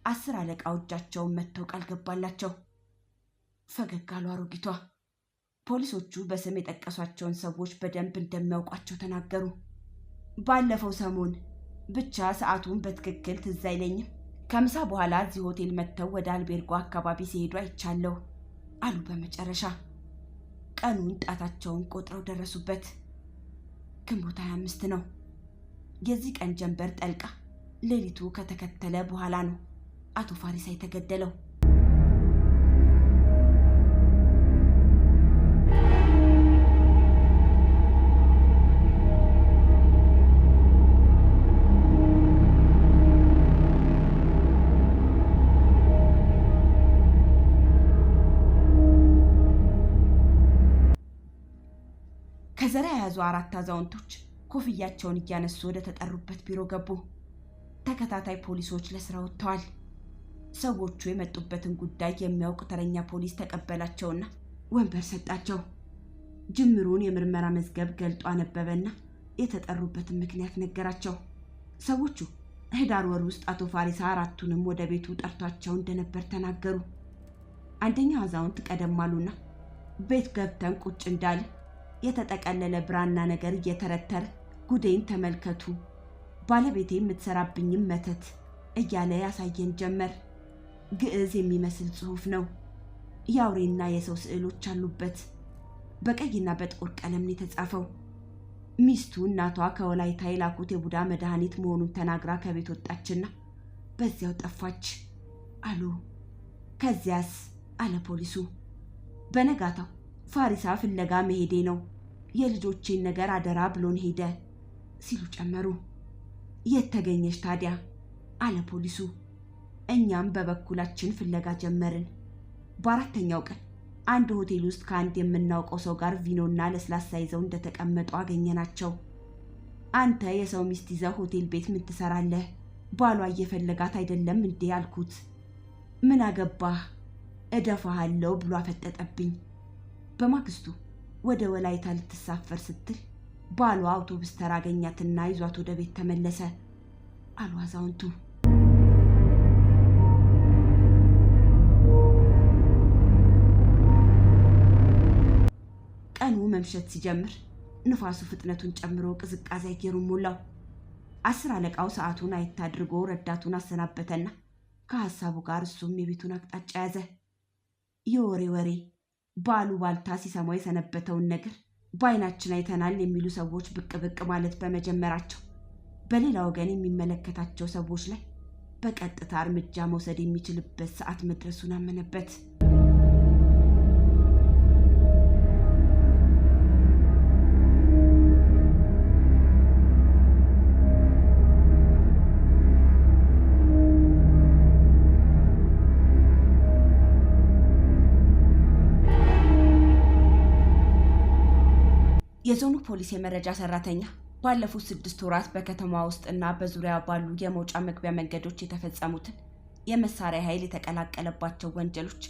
10 አለቃው እጃቸውን መተው ቃል ገባላቸው። ፈገግ አሉ አሮጊቷ። ፖሊሶቹ በስም የጠቀሷቸውን ሰዎች በደንብ እንደሚያውቋቸው ተናገሩ። ባለፈው ሰሞን ብቻ ሰዓቱን በትክክል ትዝ አይለኝም፣ ከምሳ በኋላ እዚህ ሆቴል መጥተው ወደ አልቤርጎ አካባቢ ሲሄዱ አይቻለሁ አሉ በመጨረሻ። ቀኑን ጣታቸውን ቆጥረው ደረሱበት። ግንቦት 25 ነው። የዚህ ቀን ጀንበር ጠልቃ ሌሊቱ ከተከተለ በኋላ ነው አቶ ፋሪሳ የተገደለው። ከዘራ የያዙ 4 አዛውንቶች ኮፍያቸውን እያነሱ ወደ ተጠሩበት ቢሮ ገቡ። ተከታታይ ፖሊሶች ለስራ ወጥተዋል። ሰዎቹ የመጡበትን ጉዳይ የሚያውቅ ተረኛ ፖሊስ ተቀበላቸውና ወንበር ሰጣቸው። ጅምሩን የምርመራ መዝገብ ገልጦ አነበበና የተጠሩበትን ምክንያት ነገራቸው። ሰዎቹ ህዳር ወር ውስጥ አቶ ፋሪሳ 4ቱንም ወደ ቤቱ ጠርቷቸው እንደነበር ተናገሩ። አንደኛው አዛውንት ቀደም አሉና ቤት ገብተን ቁጭ እንዳለ የተጠቀለለ ብራና ነገር እየተረተረ ጉዴን ተመልከቱ፣ ባለቤቴ የምትሰራብኝም መተት እያለ ያሳየን ጀመር። ግዕዝ የሚመስል ጽሑፍ ነው። የአውሬና የሰው ስዕሎች አሉበት። በቀይና በጥቁር ቀለም የተጻፈው። ሚስቱ እናቷ ከወላይታ የላኩት የቡዳ መድኃኒት መሆኑን ተናግራ ከቤት ወጣችና በዚያው ጠፋች አሉ። ከዚያስ አለ ፖሊሱ። በነጋታው ፋሪሳ ፍለጋ መሄዴ ነው፣ የልጆቼን ነገር አደራ ብሎን ሄደ ሲሉ ጨመሩ። የት ተገኘሽ ታዲያ አለ ፖሊሱ። እኛም በበኩላችን ፍለጋ ጀመርን። በአራተኛው ቀን አንድ ሆቴል ውስጥ ከአንድ የምናውቀው ሰው ጋር ቪኖና ለስላሳ ይዘው እንደተቀመጡ አገኘናቸው። አንተ የሰው ሚስት ይዘህ ሆቴል ቤት ምን ትሰራለህ? ባሏ እየፈለጋት አይደለም እንዴ አልኩት። ምን አገባህ እደፋሃለሁ ብሎ አፈጠጠብኝ። በማግስቱ ወደ ወላይታ ልትሳፈር ስትል ባሏ አውቶቡስ ተራ አገኛትና ይዟት ወደ ቤት ተመለሰ አሉ አዛውንቱ። ቀኑ መምሸት ሲጀምር ንፋሱ ፍጥነቱን ጨምሮ ቅዝቃዜ አየሩን ሞላው። 10 አለቃው ሰዓቱን አይታ አድርጎ ረዳቱን አሰናበተና ከሐሳቡ ጋር እሱም የቤቱን አቅጣጫ ያዘ። የወሬ ባሉ ባልታ ሲሰማው የሰነበተውን ነገር በአይናችን አይተናል የሚሉ ሰዎች ብቅ ብቅ ማለት በመጀመራቸው በሌላ ወገን የሚመለከታቸው ሰዎች ላይ በቀጥታ እርምጃ መውሰድ የሚችልበት ሰዓት መድረሱን አመነበት። የዞኑ ፖሊስ የመረጃ ሰራተኛ ባለፉት 6 ወራት በከተማ ውስጥ እና በዙሪያ ባሉ የመውጫ መግቢያ መንገዶች የተፈጸሙትን የመሳሪያ ኃይል የተቀላቀለባቸው ወንጀሎች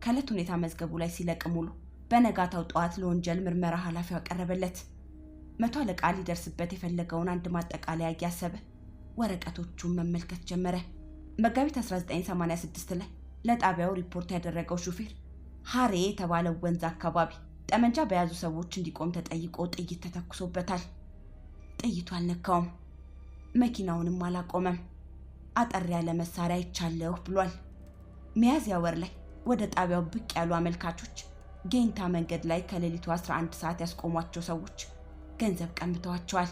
ከዕለት ሁኔታ መዝገቡ ላይ ሲለቅም ውሎ በነጋታው ጠዋት ለወንጀል ምርመራ ኃላፊው አቀረበለት። 100 አለቃ ሊደርስበት የፈለገውን አንድ ማጠቃለያ እያሰበ ወረቀቶቹን መመልከት ጀመረ። መጋቢት 1986 ላይ ለጣቢያው ሪፖርት ያደረገው ሹፌር ሐሬ የተባለው ወንዝ አካባቢ ጠመንጃ በያዙ ሰዎች እንዲቆም ተጠይቆ ጥይት ተተኩሶበታል። ጥይቱ አልነካውም፣ መኪናውንም አላቆመም። አጠር ያለ መሳሪያ ይቻለሁ ብሏል። ሚያዝያ ወር ላይ ወደ ጣቢያው ብቅ ያሉ አመልካቾች ጌንታ መንገድ ላይ ከሌሊቱ 11 ሰዓት ያስቆሟቸው ሰዎች ገንዘብ ቀምተዋቸዋል።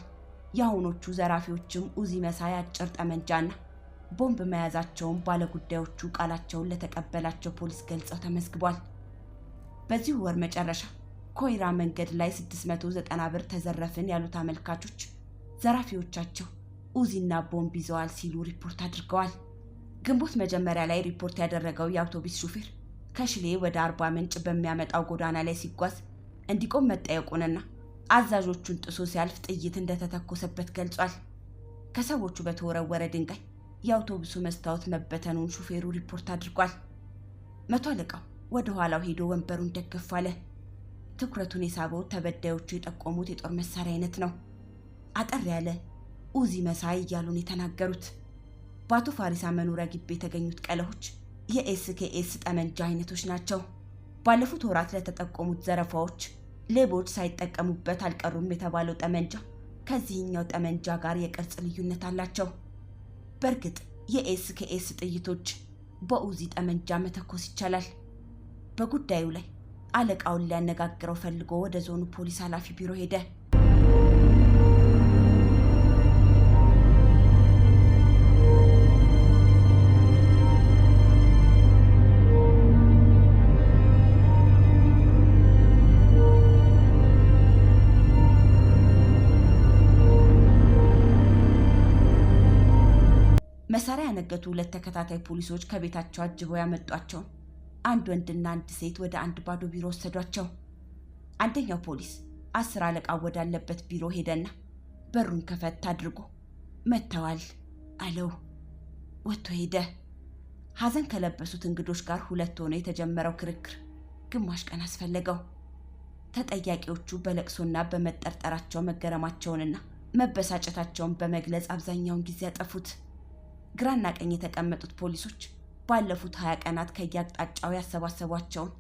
የአሁኖቹ ዘራፊዎችም ኡዚ መሳይ አጭር ጠመንጃና ቦምብ መያዛቸውን ባለጉዳዮቹ ቃላቸውን ለተቀበላቸው ፖሊስ ገልጸው ተመዝግቧል። በዚህ ወር መጨረሻ ኮይራ መንገድ ላይ 690 ብር ተዘረፍን ያሉት አመልካቾች ዘራፊዎቻቸው ኡዚና ቦምብ ይዘዋል ሲሉ ሪፖርት አድርገዋል። ግንቦት መጀመሪያ ላይ ሪፖርት ያደረገው የአውቶቡስ ሹፌር ከሽሌ ወደ አርባ ምንጭ በሚያመጣው ጎዳና ላይ ሲጓዝ እንዲቆም መጠየቁንና አዛዦቹን ጥሶ ሲያልፍ ጥይት እንደተተኮሰበት ገልጿል። ከሰዎቹ በተወረወረ ድንጋይ የአውቶቡሱ መስታወት መበተኑን ሹፌሩ ሪፖርት አድርጓል። 100 አለቃው ወደ ኋላው ሄዶ ወንበሩን ደገፍ አለ። ትኩረቱን የሳበው ተበዳዮቹ የጠቆሙት የጦር መሳሪያ አይነት ነው። አጠር ያለ ኡዚ መሳይ እያሉን የተናገሩት። በአቶ ፋሪሳ መኖሪያ ግቢ የተገኙት ቀለሆች የኤስኬኤስ ጠመንጃ አይነቶች ናቸው። ባለፉት ወራት ለተጠቆሙት ዘረፋዎች ሌቦች ሳይጠቀሙበት አልቀሩም የተባለው ጠመንጃ ከዚህኛው ጠመንጃ ጋር የቅርጽ ልዩነት አላቸው። በእርግጥ የኤስኬኤስ ጥይቶች በኡዚ ጠመንጃ መተኮስ ይቻላል። በጉዳዩ ላይ አለቃውን ሊያነጋግረው ፈልጎ ወደ ዞኑ ፖሊስ ኃላፊ ቢሮ ሄደ። መሳሪያ ያነገቱ 2 ተከታታይ ፖሊሶች ከቤታቸው አጅበው ያመጧቸው አንድ ወንድና አንድ ሴት ወደ አንድ ባዶ ቢሮ ወሰዷቸው። አንደኛው ፖሊስ 10 አለቃ ወዳለበት ቢሮ ሄደና በሩን ከፈት አድርጎ መተዋል አለው። ወጥቶ ሄደ። ሐዘን ከለበሱት እንግዶች ጋር 2 ሆነው የተጀመረው ክርክር ግማሽ ቀን አስፈለገው። ተጠያቂዎቹ በለቅሶና በመጠርጠራቸው መገረማቸውንና መበሳጨታቸውን በመግለጽ አብዛኛውን ጊዜ ያጠፉት። ግራና ቀኝ የተቀመጡት ፖሊሶች ባለፉት 20 ቀናት ከያቅጣጫው ያሰባሰቧቸውን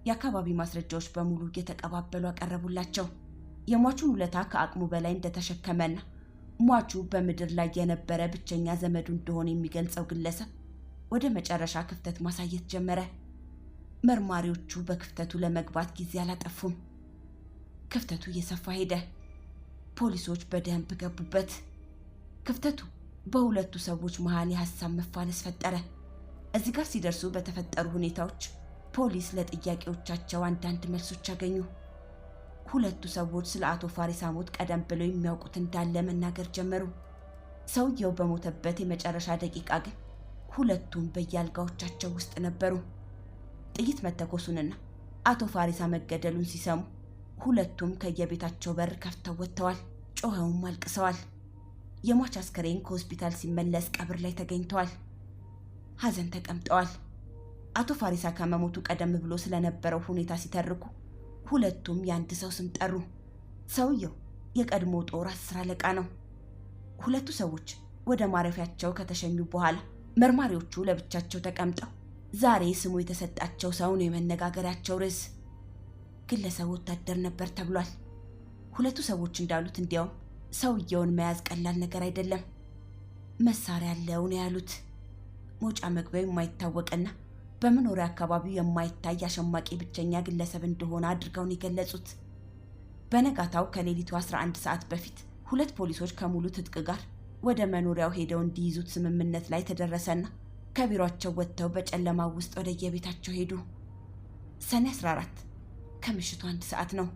የአካባቢ ማስረጃዎች በሙሉ እየተቀባበሉ አቀረቡላቸው። የሟቹን ውለታ ከአቅሙ በላይ እንደተሸከመና ሟቹ በምድር ላይ የነበረ ብቸኛ ዘመዱ እንደሆነ የሚገልጸው ግለሰብ ወደ መጨረሻ ክፍተት ማሳየት ጀመረ። መርማሪዎቹ በክፍተቱ ለመግባት ጊዜ አላጠፉም። ክፍተቱ እየሰፋ ሄደ። ፖሊሶች በደንብ ገቡበት። ክፍተቱ በሁለቱ ሰዎች መሃል የሐሳብ መፋለስ ፈጠረ። እዚህ ጋር ሲደርሱ በተፈጠሩ ሁኔታዎች ፖሊስ ለጥያቄዎቻቸው አንዳንድ መልሶች አገኙ። ሁለቱ ሰዎች ስለ አቶ ፋሪሳ ሞት ቀደም ብለው የሚያውቁት እንዳለ መናገር ጀመሩ። ሰውየው በሞተበት የመጨረሻ ደቂቃ ግን ሁለቱም በየአልጋዎቻቸው ውስጥ ነበሩ። ጥይት መተኮሱንና አቶ ፋሪሳ መገደሉን ሲሰሙ ሁለቱም ከየቤታቸው በር ከፍተው ወጥተዋል። ጮኸውም አልቅሰዋል። የሟች አስከሬን ከሆስፒታል ሲመለስ ቀብር ላይ ተገኝተዋል። ሐዘን ተቀምጠዋል። አቶ ፋሪሳ ከመሞቱ ቀደም ብሎ ስለነበረው ሁኔታ ሲተርኩ ሁለቱም የአንድ ሰው ስም ጠሩ። ሰውየው የቀድሞ ጦር 10 አለቃ ነው። ሁለቱ ሰዎች ወደ ማረፊያቸው ከተሸኙ በኋላ መርማሪዎቹ ለብቻቸው ተቀምጠው ዛሬ ስሙ የተሰጣቸው ሰው ነው የመነጋገሪያቸው ርዕስ። ግለሰቡ ወታደር ነበር ተብሏል። ሁለቱ ሰዎች እንዳሉት እንዲያውም ሰውየውን መያዝ ቀላል ነገር አይደለም። መሳሪያ ያለው ነው ያሉት። መውጫ መግቢያው የማይታወቅና በመኖሪያ አካባቢው የማይታይ አሸማቂ ብቸኛ ግለሰብ እንደሆነ አድርገው ነው የገለጹት። በነጋታው ከሌሊቱ 11 ሰዓት በፊት ሁለት ፖሊሶች ከሙሉ ትጥቅ ጋር ወደ መኖሪያው ሄደው እንዲይዙት ስምምነት ላይ ተደረሰና ከቢሮአቸው ወጥተው በጨለማው ውስጥ ወደ የቤታቸው ሄዱ። ሰኔ 14 ከምሽቱ 1 ሰዓት ነው።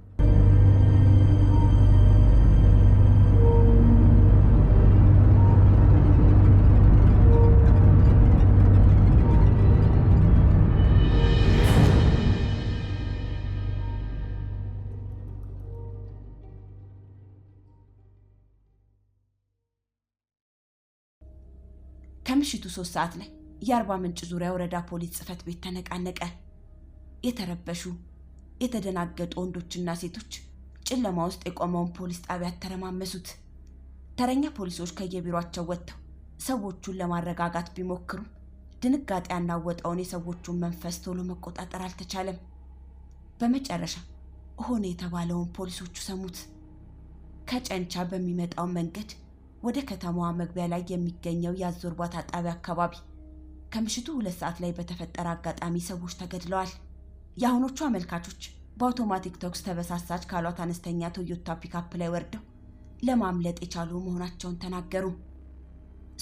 ከምሽቱ 3 ሰዓት ላይ የአርባ ምንጭ ዙሪያ ወረዳ ፖሊስ ጽሕፈት ቤት ተነቃነቀ። የተረበሹ የተደናገጡ ወንዶችና ሴቶች ጨለማ ውስጥ የቆመውን ፖሊስ ጣቢያ ተረማመሱት። ተረኛ ፖሊሶች ከየቢሮአቸው ወጥተው ሰዎቹን ለማረጋጋት ቢሞክሩም ድንጋጤ ያናወጠውን የሰዎቹን መንፈስ ቶሎ መቆጣጠር አልተቻለም። በመጨረሻ ሆነ የተባለውን ፖሊሶቹ ሰሙት። ከጨንቻ በሚመጣው መንገድ ወደ ከተማዋ መግቢያ ላይ የሚገኘው የአዞርባታ ጣቢያ አካባቢ ከምሽቱ 2 ሰዓት ላይ በተፈጠረ አጋጣሚ ሰዎች ተገድለዋል። የአሁኖቹ አመልካቾች በአውቶማቲክ ተኩስ ተበሳሳች ካሏት አነስተኛ ቶዮታ ፒካፕ ላይ ወርደው ለማምለጥ የቻሉ መሆናቸውን ተናገሩ።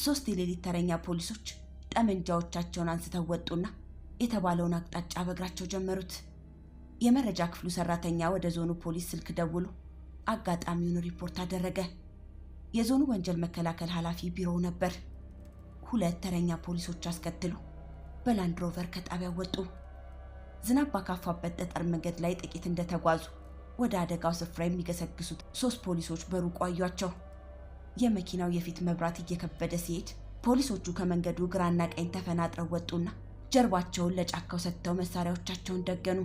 3 የሌሊት ተረኛ ፖሊሶች ጠመንጃዎቻቸውን አንስተው ወጡና የተባለውን አቅጣጫ በእግራቸው ጀመሩት። የመረጃ ክፍሉ ሰራተኛ ወደ ዞኑ ፖሊስ ስልክ ደውሎ አጋጣሚውን ሪፖርት አደረገ። የዞኑ ወንጀል መከላከል ኃላፊ ቢሮው ነበር። 2 ተረኛ ፖሊሶች አስከትሎ በላንድ ሮቨር ከጣቢያው ወጡ። ዝናብ ባካፋበት ጠጠር መንገድ ላይ ጥቂት እንደተጓዙ ወደ አደጋው ስፍራ የሚገሰግሱት 3 ፖሊሶች በሩቅ አዩአቸው። የመኪናው የፊት መብራት እየከበደ ሲሄድ ፖሊሶቹ ከመንገዱ ግራና ቀኝ ተፈናጥረው ወጡና ጀርባቸውን ለጫካው ሰጥተው መሳሪያዎቻቸውን ደገኑ።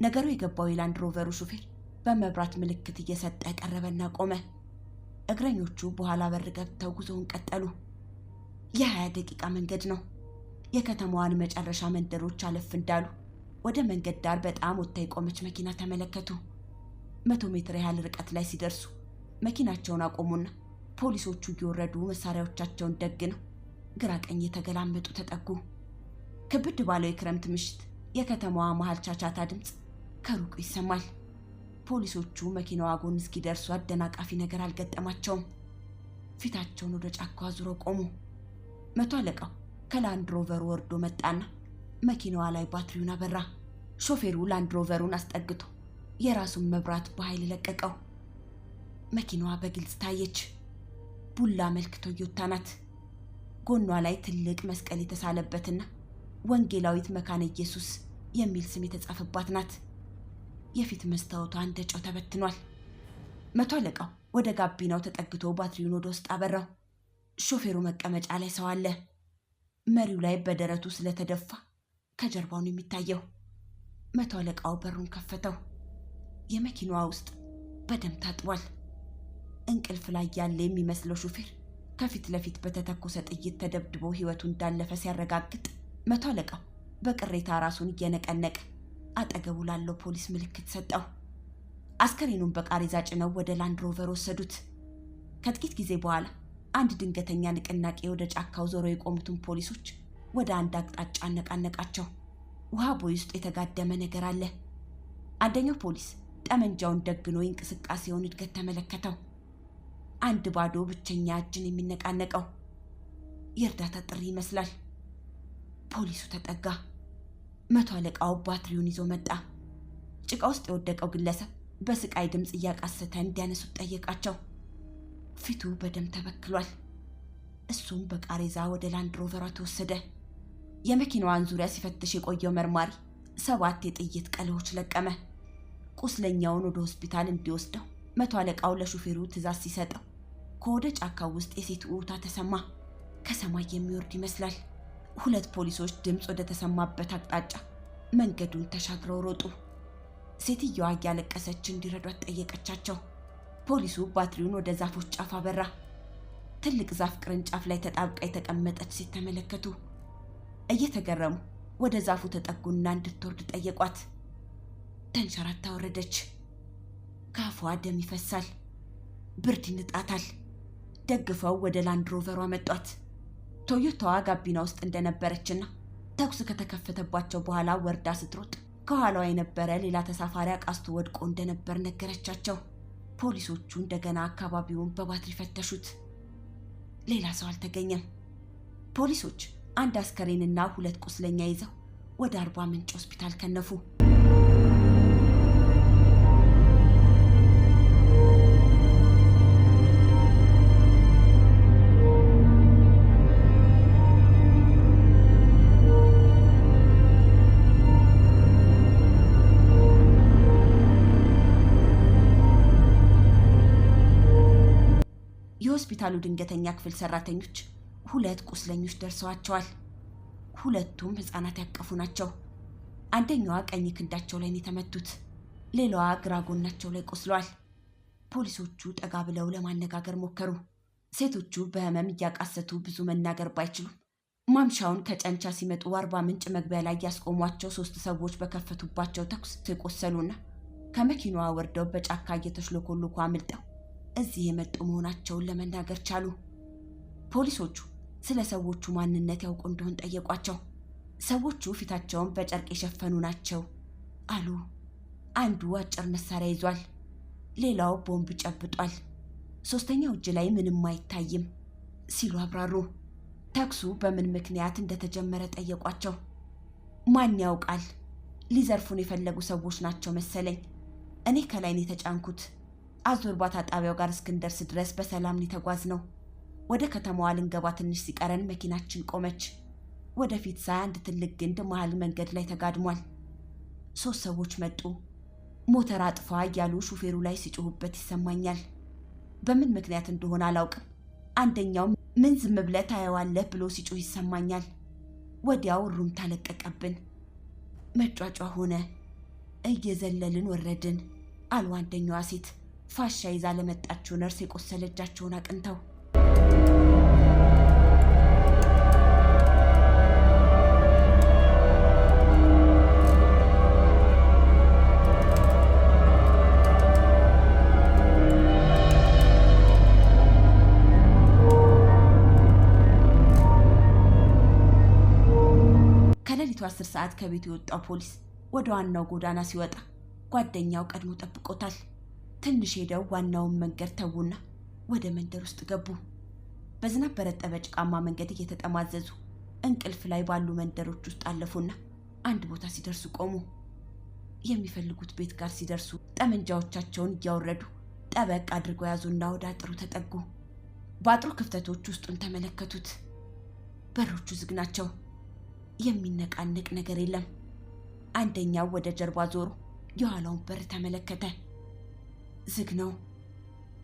ነገሩ የገባው የላንድ ሮቨሩ ሹፌር በመብራት ምልክት እየሰጠ ቀረበና ቆመ። እግረኞቹ በኋላ በር ገብተው ጉዞውን ቀጠሉ። የ20 ደቂቃ መንገድ ነው። የከተማዋን መጨረሻ መንደሮች አለፍ እንዳሉ ወደ መንገድ ዳር በጣም ወጥታ የቆመች መኪና ተመለከቱ። 100 ሜትር ያህል ርቀት ላይ ሲደርሱ መኪናቸውን አቆሙና ፖሊሶቹ እየወረዱ መሳሪያዎቻቸውን ደግነው ግራ ቀኝ የተገላመጡ ተጠጉ። ክብድ ባለው የክረምት ምሽት የከተማዋ መሃል ቻቻታ ድምፅ ከሩቁ ይሰማል። ፖሊሶቹ መኪናዋ ጎን እስኪደርሱ አደናቃፊ ነገር አልገጠማቸውም። ፊታቸውን ወደ ጫካው አዙረው ቆሙ። 100 አለቃው ከላንድ ሮቨሩ ወርዶ መጣና መኪናዋ ላይ ባትሪውን አበራ። ሾፌሩ ላንድ ሮቨሩን አስጠግቶ የራሱን መብራት በኃይል ለቀቀው። መኪናዋ በግልጽ ታየች። ቡላ መልክ ቶዮታ ናት። ጎኗ ላይ ትልቅ መስቀል የተሳለበትና ወንጌላዊት መካነ ኢየሱስ የሚል ስም የተጻፈባት ናት። የፊት መስታወቷ እንደ ጨው ተበትኗል። 100 አለቃው ወደ ጋቢናው ተጠግቶ ባትሪውን ወደ ውስጥ አበራው። ሾፌሩ መቀመጫ ላይ ሰው አለ። መሪው ላይ በደረቱ ስለተደፋ ከጀርባው ነው የሚታየው። 100 አለቃው በሩን ከፈተው። የመኪናዋ ውስጥ በደም ታጥቧል። እንቅልፍ ላይ ያለ የሚመስለው ሾፌር ከፊት ለፊት በተተኮሰ ጥይት ተደብድቦ ሕይወቱ እንዳለፈ ሲያረጋግጥ 100 አለቃው በቅሬታ ራሱን እየነቀነቀ አጠገቡ ላለው ፖሊስ ምልክት ሰጠው። አስከሬኑን በቃሬዛ ጭነው ወደ ላንድ ሮቨር ወሰዱት። ከጥቂት ጊዜ በኋላ አንድ ድንገተኛ ንቅናቄ ወደ ጫካው ዞሮ የቆሙትን ፖሊሶች ወደ አንድ አቅጣጫ አነቃነቃቸው። ውሃ ቦይ ውስጥ የተጋደመ ነገር አለ። አንደኛው ፖሊስ ጠመንጃውን ደግኖ የእንቅስቃሴውን እድገት ተመለከተው። አንድ ባዶ ብቸኛ እጅን የሚነቃነቀው የእርዳታ ጥሪ ይመስላል። ፖሊሱ ተጠጋ። 100 አለቃው ባትሪውን ይዞ መጣ። ጭቃ ውስጥ የወደቀው ግለሰብ በስቃይ ድምፅ እያቃሰተ እንዲያነሱት ጠየቃቸው። ፊቱ በደም ተበክሏል። እሱም በቃሬዛ ወደ ላንድ ሮቨሯ ተወሰደ። የመኪናዋን ዙሪያ ሲፈትሽ የቆየው መርማሪ 7 የጥይት ቀለዎች ለቀመ። ቁስለኛውን ወደ ሆስፒታል እንዲወስደው 100 አለቃው ለሹፌሩ ትዕዛዝ ሲሰጠው ከወደ ጫካው ውስጥ የሴት ውታ ተሰማ። ከሰማይ የሚወርድ ይመስላል። 2 ፖሊሶች ድምፅ ወደ ተሰማበት አቅጣጫ መንገዱን ተሻግረው ሮጡ። ሴትየዋ እያለቀሰች እንዲረዷት ጠየቀቻቸው። ፖሊሱ ባትሪውን ወደ ዛፎች ጫፍ አበራ። ትልቅ ዛፍ ቅርንጫፍ ላይ ተጣብቃ የተቀመጠች ሴት ተመለከቱ። እየተገረሙ ወደ ዛፉ ተጠጉና እንድትወርድ ጠየቋት። ተንሸራታ ወረደች። ካፏ ደም ይፈሳል። ብርድ ይንጣታል። ደግፈው ወደ ላንድ ሮቨሯ መጧት። ቶዮታዋ ጋቢና ውስጥ እንደነበረችና ተኩስ ከተከፈተባቸው በኋላ ወርዳ ስትሮጥ ከኋላዋ የነበረ ሌላ ተሳፋሪ አቃስቶ ወድቆ እንደነበር ነገረቻቸው። ፖሊሶቹ እንደገና አካባቢውን በባትሪ ፈተሹት። ሌላ ሰው አልተገኘም። ፖሊሶች አንድ አስከሬንና 2 ቁስለኛ ይዘው ወደ አርባ ምንጭ ሆስፒታል ከነፉ። የሆስፒታሉ ድንገተኛ ክፍል ሰራተኞች 2 ቁስለኞች ደርሰዋቸዋል። ሁለቱም ህፃናት ያቀፉ ናቸው። አንደኛዋ ቀኝ ክንዳቸው ላይ የተመቱት፣ ሌላዋ ግራ ጎናቸው ላይ ቆስለዋል። ፖሊሶቹ ጠጋ ብለው ለማነጋገር ሞከሩ። ሴቶቹ በህመም እያቃሰቱ ብዙ መናገር ባይችሉም ማምሻውን ከጨንቻ ሲመጡ አርባ ምንጭ መግቢያ ላይ ያስቆሟቸው 3 ሰዎች በከፈቱባቸው ተኩስ ተቆሰሉና ከመኪናዋ ወርደው በጫካ እየተሽለኮለኩ አምልጠው እዚህ የመጡ መሆናቸውን ለመናገር ቻሉ። ፖሊሶቹ ስለ ሰዎቹ ማንነት ያውቁ እንደሆን ጠየቋቸው። ሰዎቹ ፊታቸውን በጨርቅ የሸፈኑ ናቸው አሉ። አንዱ አጭር መሳሪያ ይዟል፣ ሌላው ቦምብ ጨብጧል፣ ሶስተኛው እጅ ላይ ምንም አይታይም ሲሉ አብራሩ። ተኩሱ በምን ምክንያት እንደተጀመረ ጠየቋቸው። ማን ያውቃል? ሊዘርፉን የፈለጉ ሰዎች ናቸው መሰለኝ። እኔ ከላይ ነው የተጫንኩት። አዞርባታ ጣቢያው ጋር እስክንደርስ ድረስ በሰላም ተጓዝ ነው። ወደ ከተማዋ ልንገባ ትንሽ ሲቀረን መኪናችን ቆመች። ወደፊት ሳይ አንድ ትልቅ ግንድ መሃል መንገድ ላይ ተጋድሟል። 3 ሰዎች መጡ። ሞተር አጥፋ እያሉ ሹፌሩ ላይ ሲጮሁበት ይሰማኛል። በምን ምክንያት እንደሆነ አላውቅም። አንደኛው ምን ዝም ብለህ ታየዋለህ ብሎ ሲጮህ ይሰማኛል። ወዲያው ሩምታ ለቀቀብን። መጫጫ ሆነ። እየዘለልን ወረድን አሉ አንደኛዋ ሴት ፋሻ ይዛ ለመጣችው ነርስ የቆሰለ እጃቸውን አቅንተው። ከሌሊቱ 10 ሰዓት ከቤቱ የወጣው ፖሊስ ወደ ዋናው ጎዳና ሲወጣ ጓደኛው ቀድሞ ጠብቆታል። ትንሽ ሄደው ዋናውን መንገድ ተውና ወደ መንደር ውስጥ ገቡ። በዝናብ በረጠበ ጭቃማ መንገድ እየተጠማዘዙ እንቅልፍ ላይ ባሉ መንደሮች ውስጥ አለፉና አንድ ቦታ ሲደርሱ ቆሙ። የሚፈልጉት ቤት ጋር ሲደርሱ ጠመንጃዎቻቸውን እያወረዱ ጠበቅ አድርገው ያዙና ወደ አጥሩ ተጠጉ። በአጥሩ ክፍተቶች ውስጡን ተመለከቱት። በሮቹ ዝግ ናቸው። የሚነቃነቅ ነገር የለም። አንደኛው ወደ ጀርባ ዞሮ የኋላውን በር ተመለከተ። ዝግ ነው።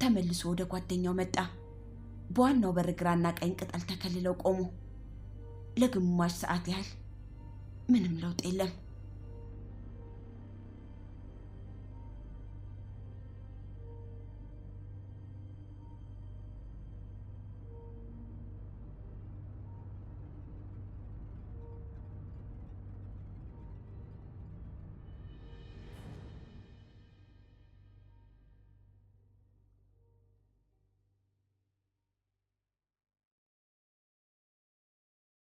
ተመልሶ ወደ ጓደኛው መጣ። በዋናው በር ግራና ቀኝ ቅጠል ተከልለው ቆሙ። ለግማሽ ሰዓት ያህል ምንም ለውጥ የለም።